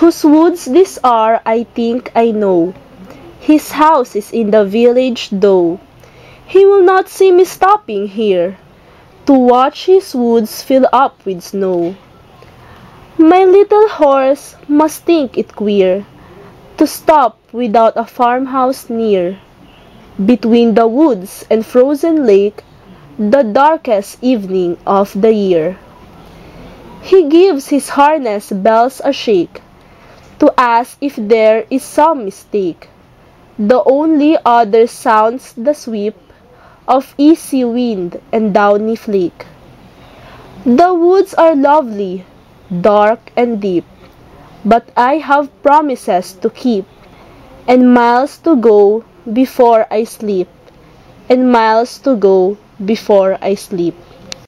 Whose woods these are, I think I know. His house is in the village, though. He will not see me stopping here to watch his woods fill up with snow. My little horse must think it queer to stop without a farmhouse near. Between the woods and frozen lake, the darkest evening of the year. He gives his harness bells a shake to ask if there is some mistake. The only other sounds the sweep of easy wind and downy flake. The woods are lovely, dark and deep, but I have promises to keep, and miles to go before I sleep, and miles to go before I sleep.